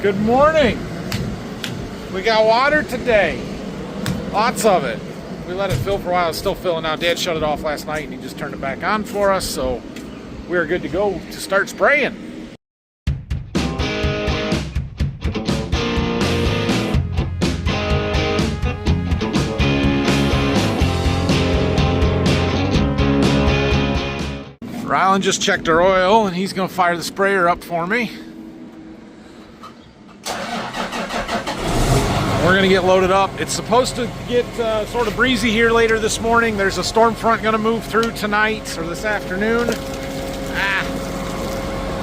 Good morning. We got water today. Lots of it. We let it fill for a while. It's still filling now. Dad shut it off last night and he just turned it back on for us, so we're good to go to start spraying. Rylan just checked our oil and he's going to fire the sprayer up for me. We're going to get loaded up. It's supposed to get sort of breezy here later this morning. There's a storm front going to move through tonight or this afternoon.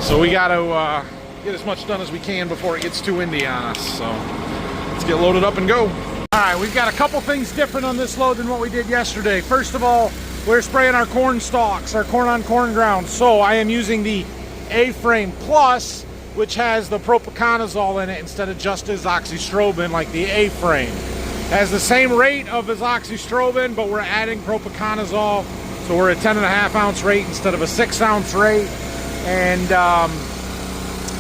So we got to get as much done as we can before it gets too windy on us. So let's get loaded up and go. All right, we've got a couple things different on this load than what we did yesterday. First of all, we're spraying our corn stalks, our corn on corn ground. So I am using the A-Frame Plus, which has the propiconazole in it instead of just azoxystrobin like the A-Frame. It has the same rate of azoxystrobin, but we're adding propiconazole. So we're at 10.5 ounce rate instead of a 6 ounce rate. And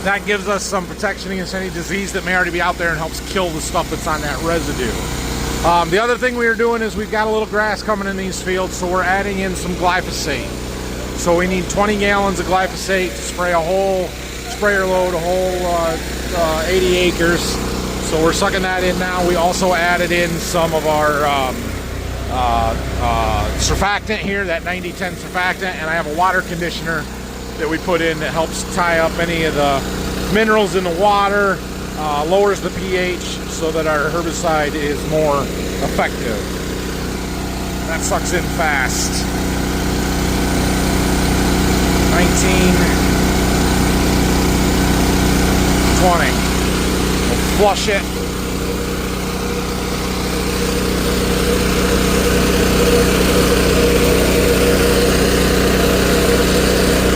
that gives us some protection against any disease that may already be out there and helps kill the stuff that's on that residue. The other thing we are doing is we've got a little grass coming in these fields, so we're adding in some glyphosate. So we need 20 gallons of glyphosate to spray a whole sprayer load, a whole 80 acres. So we're sucking that in now. We also added in some of our surfactant here, that 90-10 surfactant, and I have a water conditioner that we put in that helps tie up any of the minerals in the water, lowers the pH so that our herbicide is more effective. That sucks in fast. 19, 20. We'll flush it.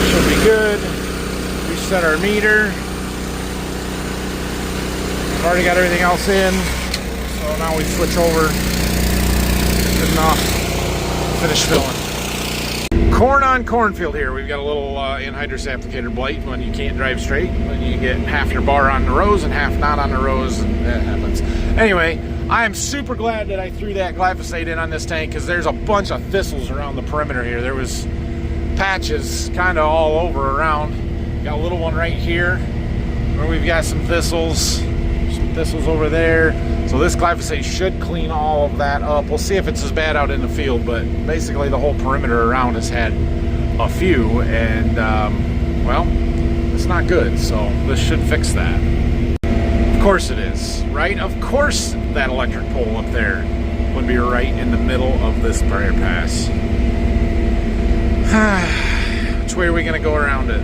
Should be good. Reset our meter. We've already got everything else in. So now we switch over. Good enough. Finish filling. Corn on cornfield here. We've got a little anhydrous applicator blight when you can't drive straight, when you get half your bar on the rows and half not on the rows, and that happens. Anyway, I am super glad that I threw that glyphosate in on this tank because there's a bunch of thistles around the perimeter here. There was patches kind of all over around. Got a little one right here where we've got some thistles over there. So this glyphosate should clean all of that up. We'll see if it's as bad out in the field, but basically the whole perimeter around has had a few, and well, it's not good. So this should fix that. Of course it is, right? Of course that electric pole up there would be right in the middle of this sprayer pass. Which way are we going to go around it?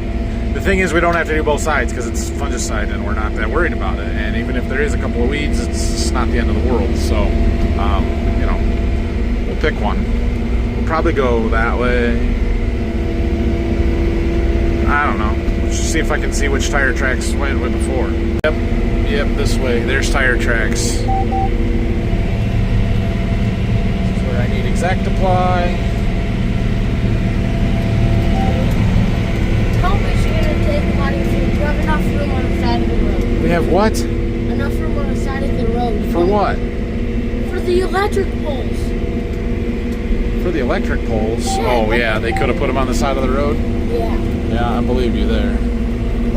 The thing is, we don't have to do both sides because it's fungicide and we're not that worried about it. And even if there is a couple of weeds, it's not the end of the world. So, you know, we'll pick one. We'll probably go that way. I don't know. Let's just see if I can see which tire tracks went with before. Yep, this way. There's tire tracks. This is where I need exact apply. We have enough room on the side of the road. We have what? Enough room on the side of the road. For what? For the electric poles. For the electric poles? Yeah, oh yeah, they could have put them on the side of the road? Yeah. Yeah, I believe you there.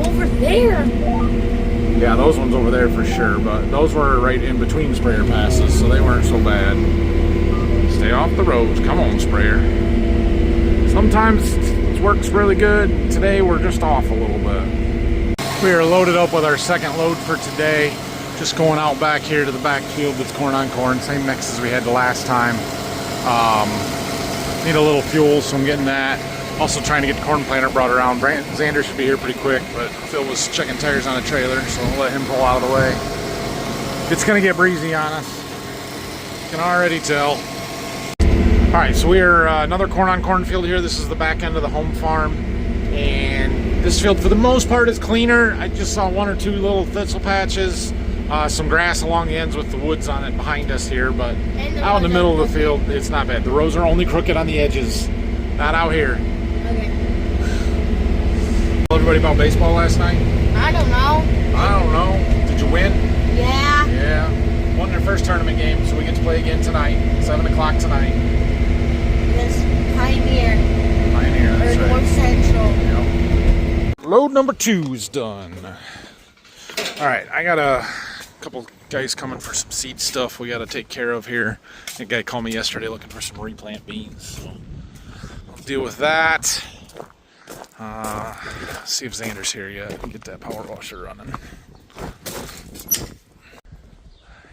Over there? Yeah, those ones over there for sure, but those were right in between sprayer passes, so they weren't so bad. Stay off the roads. Come on, sprayer. Sometimes it works really good. Today we're just off a little bit. We are loaded up with our second load for today. Just going out back here to the back field that's corn on corn. Same mix as we had the last time. Need a little fuel, so I'm getting that. Also trying to get the corn planter brought around. Xander should be here pretty quick, but Phil was checking tires on a trailer, so I'll let him pull out of the way. It's gonna get breezy on us. Can already tell. All right, so we are another corn on corn field here. This is the back end of the home farm, and this field for the most part is cleaner. I just saw one or two little thistle patches, some grass along the ends with the woods on it behind us here, but out in the middle of the field, it's not bad. The rows are only crooked on the edges, not out here. Okay. Tell everybody about baseball last night? I don't know. I don't know. Did play again tonight, 7 o'clock tonight. This Pioneer. Pioneer, that's or North right. Central. Yep. Load number 2 is done. All right, I got a couple guys coming for some seed stuff we got to take care of here. A guy called me yesterday looking for some replant beans, so I'll deal with that. See if Xander's here yet. Get that power washer running.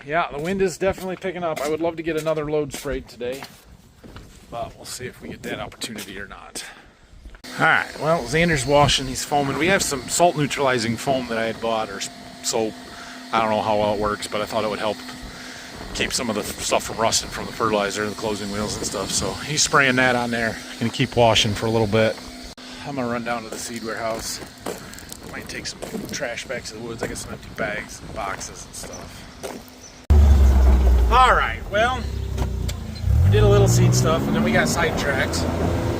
Yeah, the wind is definitely picking up. I would love to get another load sprayed today, but we'll see if we get that opportunity or not. Alright, well, Xander's washing, he's foaming. We have some salt neutralizing foam that I had bought, or soap. I don't know how well it works, but I thought it would help keep some of the stuff from rusting from the fertilizer, the closing wheels and stuff. So he's spraying that on there. Gonna keep washing for a little bit. I'm gonna run down to the seed warehouse. Might take some trash back to the woods. I got some empty bags and boxes and stuff. Alright, well, we did a little seed stuff and then we got sidetracked.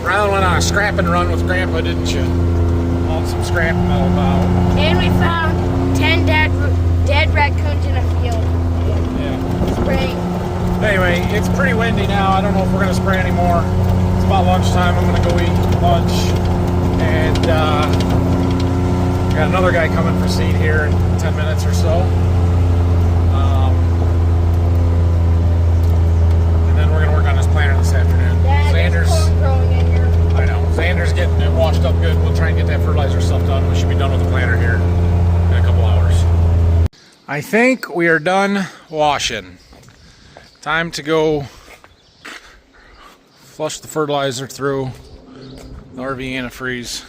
Riley went on a scrapping run with Grandpa, didn't you? On some scrap metal bow. And we found 10 dead raccoons in a field. Yeah. Spraying. Anyway, it's pretty windy now. I don't know if we're going to spray anymore. It's about lunchtime. I'm going to go eat lunch. And got another guy coming for seed here in 10 minutes or so. And then we're going to work on this planter this afternoon. Dad, Xander's growing in here. I know. Xander's getting it washed up good. We'll try and get that fertilizer stuff done. We should be done with the planter here in a couple hours. I think we are done washing. Time to go flush the fertilizer through the RV antifreeze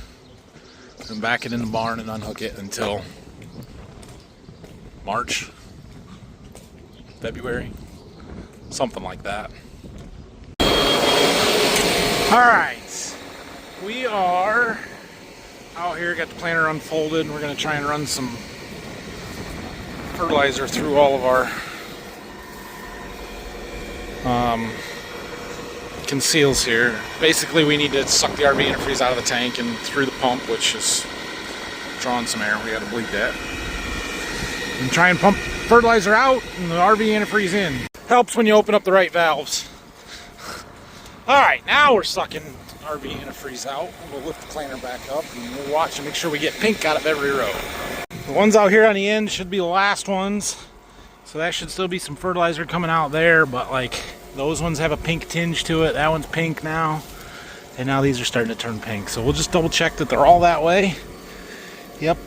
and back it in the barn and unhook it until March, February, something like that. All right, we are out here, got the planter unfolded, and we're going to try and run some fertilizer through all of our conceals here. Basically, we need to suck the RV antifreeze out of the tank and through the pump, which is drawing some air. We got to bleed that. And try and pump fertilizer out and the RV antifreeze in. Helps when you open up the right valves. Alright, now we're sucking RV antifreeze out. We'll lift the planter back up and we'll watch and make sure we get pink out of every row. The ones out here on the end should be the last ones. So that should still be some fertilizer coming out there, but like those ones have a pink tinge to it. That one's pink now. And now these are starting to turn pink. So we'll just double check that they're all that way. Yep.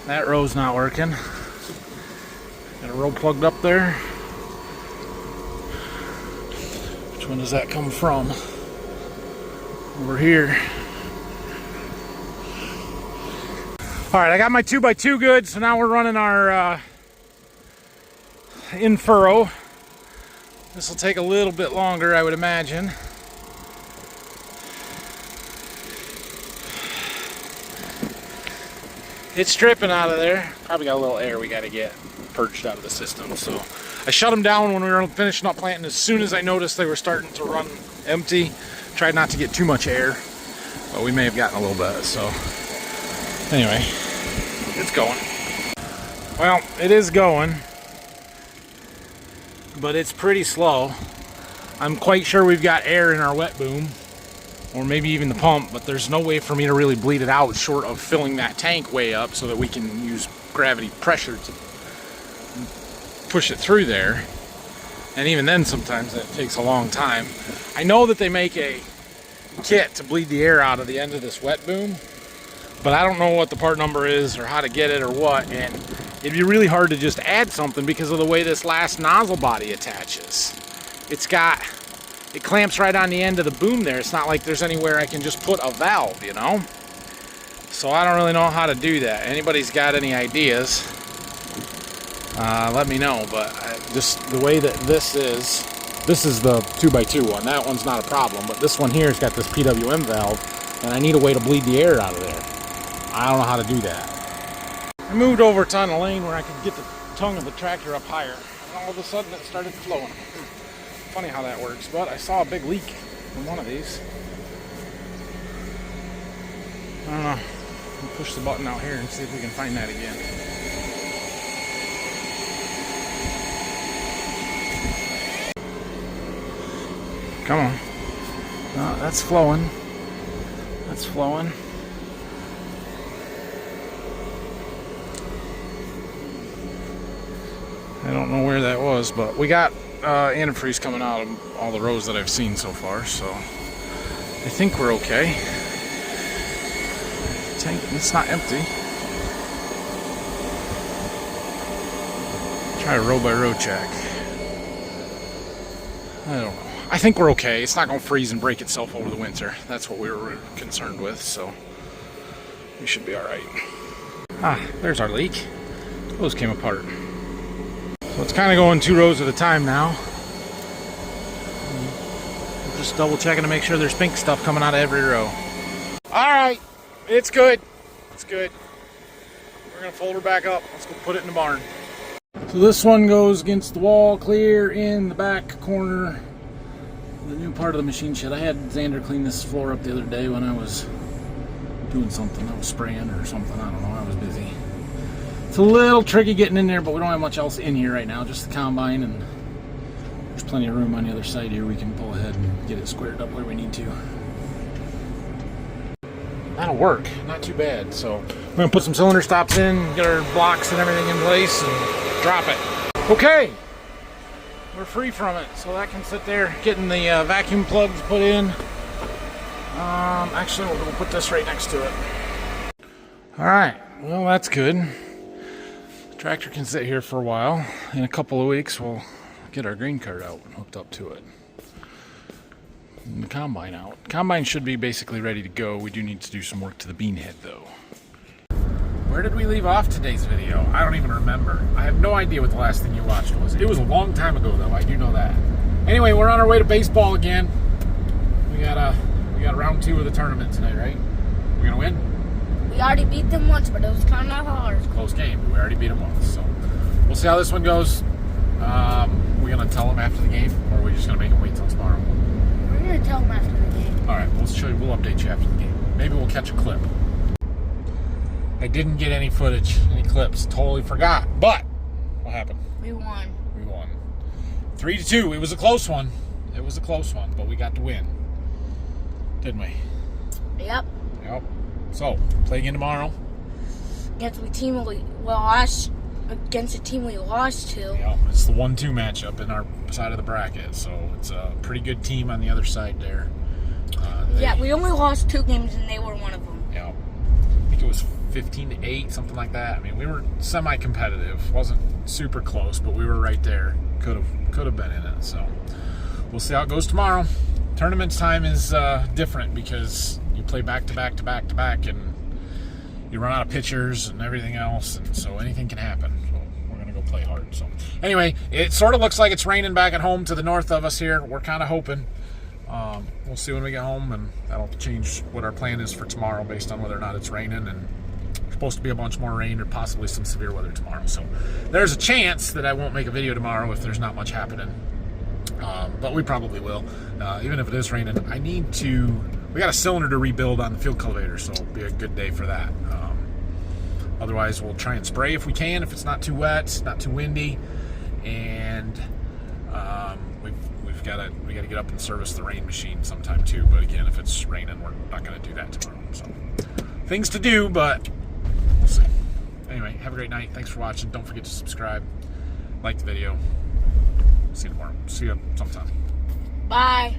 That row's not working. Got a row plugged up there. Which one does that come from? Over here. Alright, I got my 2x2 good, so now we're running our in furrow. This will take a little bit longer, I would imagine. It's dripping out of there. Probably got a little air we got to get purged out of the system. So I shut them down when we were finishing up planting. As soon as I noticed they were starting to run empty, tried not to get too much air, but we may have gotten a little bit. So anyway, it's going. Well, it is going, but it's pretty slow. I'm quite sure we've got air in our wet boom, or maybe even the pump, but there's no way for me to really bleed it out short of filling that tank way up so that we can use gravity pressure to push it through there. And even then sometimes that takes a long time. I know that they make a kit to bleed the air out of the end of this wet boom, but I don't know what the part number is or how to get it or what, and it'd be really hard to just add something because of the way this last nozzle body attaches. It clamps right on the end of the boom there. It's not like there's anywhere I can just put a valve, you know? So I don't really know how to do that. Anybody's got any ideas, let me know. But just the way that this is the 2x2 one. That one's not a problem, but this one here has got this PWM valve, and I need a way to bleed the air out of there. I don't know how to do that. I moved over to on a lane where I could get the tongue of the tractor up higher, and all of a sudden it started flowing. Funny how that works, but I saw a big leak in one of these. I don't know. We'll push the button out here and see if we can find that again. Come on. No, that's flowing. That's flowing. I don't know where that was, but we got antifreeze coming out of all the rows that I've seen so far, so I think we're okay. Tank, it's not empty. Try a row by row check. I don't know. I think we're okay. It's not going to freeze and break itself over the winter. That's what we were concerned with, so we should be all right. Ah, there's our leak. Those came apart. So it's kind of going 2 rows at a time now. We're just double checking to make sure there's pink stuff coming out of every row. All right, it's good. It's good. We're gonna fold her back up. Let's go put it in the barn. So this one goes against the wall, clear in the back corner. The new part of the machine shed. I had Xander clean this floor up the other day when I was doing something. I was spraying or something. I don't know. I was busy. It's a little tricky getting in there, but we don't have much else in here right now. Just the combine, and there's plenty of room on the other side here. We can pull ahead and get it squared up where we need to. That'll work. Not too bad. So we're gonna put some cylinder stops in, get our blocks and everything in place, and drop it. Okay. We're free from it, so that can sit there. Getting the vacuum plugs put in. Actually, we'll put this right next to it. All right, well, that's good. The tractor can sit here for a while. In a couple of weeks, we'll get our grain cart out and hooked up to it. And the combine out. Combine should be basically ready to go. We do need to do some work to the bean head, though. Where did we leave off today's video? I don't even remember. I have no idea what the last thing you watched was. It was a long time ago, though. I do know that. Anyway, we're on our way to baseball again. We got round 2 of the tournament tonight, right? We're gonna win. We already beat them once, but it was kind of hard. It's a close game. We already beat them once, so we'll see how this one goes. We're gonna tell them after the game, or are we just gonna make them wait till tomorrow? We're gonna tell them after the game. All right, we'll show you. We'll update you after the game. Maybe we'll catch a clip. I didn't get any footage, any clips. Totally forgot. But what happened? We won. We won. 3-2. It was a close one. It was a close one, but we got to win, didn't we? Yep. Yep. So play again tomorrow. Against a team we lost to. Yeah, it's the 1-2 matchup in our side of the bracket, so it's a pretty good team on the other side there. Yeah, we only lost 2 games, and they were one of them. Yeah, I think it was 15-8, something like that. I mean, we were semi-competitive. Wasn't super close, but we were right there. Could have been in it. So we'll see how it goes tomorrow. Tournament time is different because you play back to back to back to back, and you run out of pitchers and everything else, and so anything can happen. So we're gonna go play hard. So anyway, it sort of looks like it's raining back at home to the north of us here. We're kind of hoping. We'll see when we get home, and that'll change what our plan is for tomorrow based on whether or not it's raining. And there's supposed to be a bunch more rain or possibly some severe weather tomorrow. So there's a chance that I won't make a video tomorrow if there's not much happening. But we probably will. Even if it is raining, we got a cylinder to rebuild on the field cultivator, so it'll be a good day for that. Otherwise, we'll try and spray if we can, if it's not too wet, not too windy. And we got to get up and service the rain machine sometime too. But again, if it's raining, we're not going to do that tomorrow. So things to do, but we'll see. Anyway, have a great night. Thanks for watching. Don't forget to subscribe, like the video. See you tomorrow. See you sometime. Bye.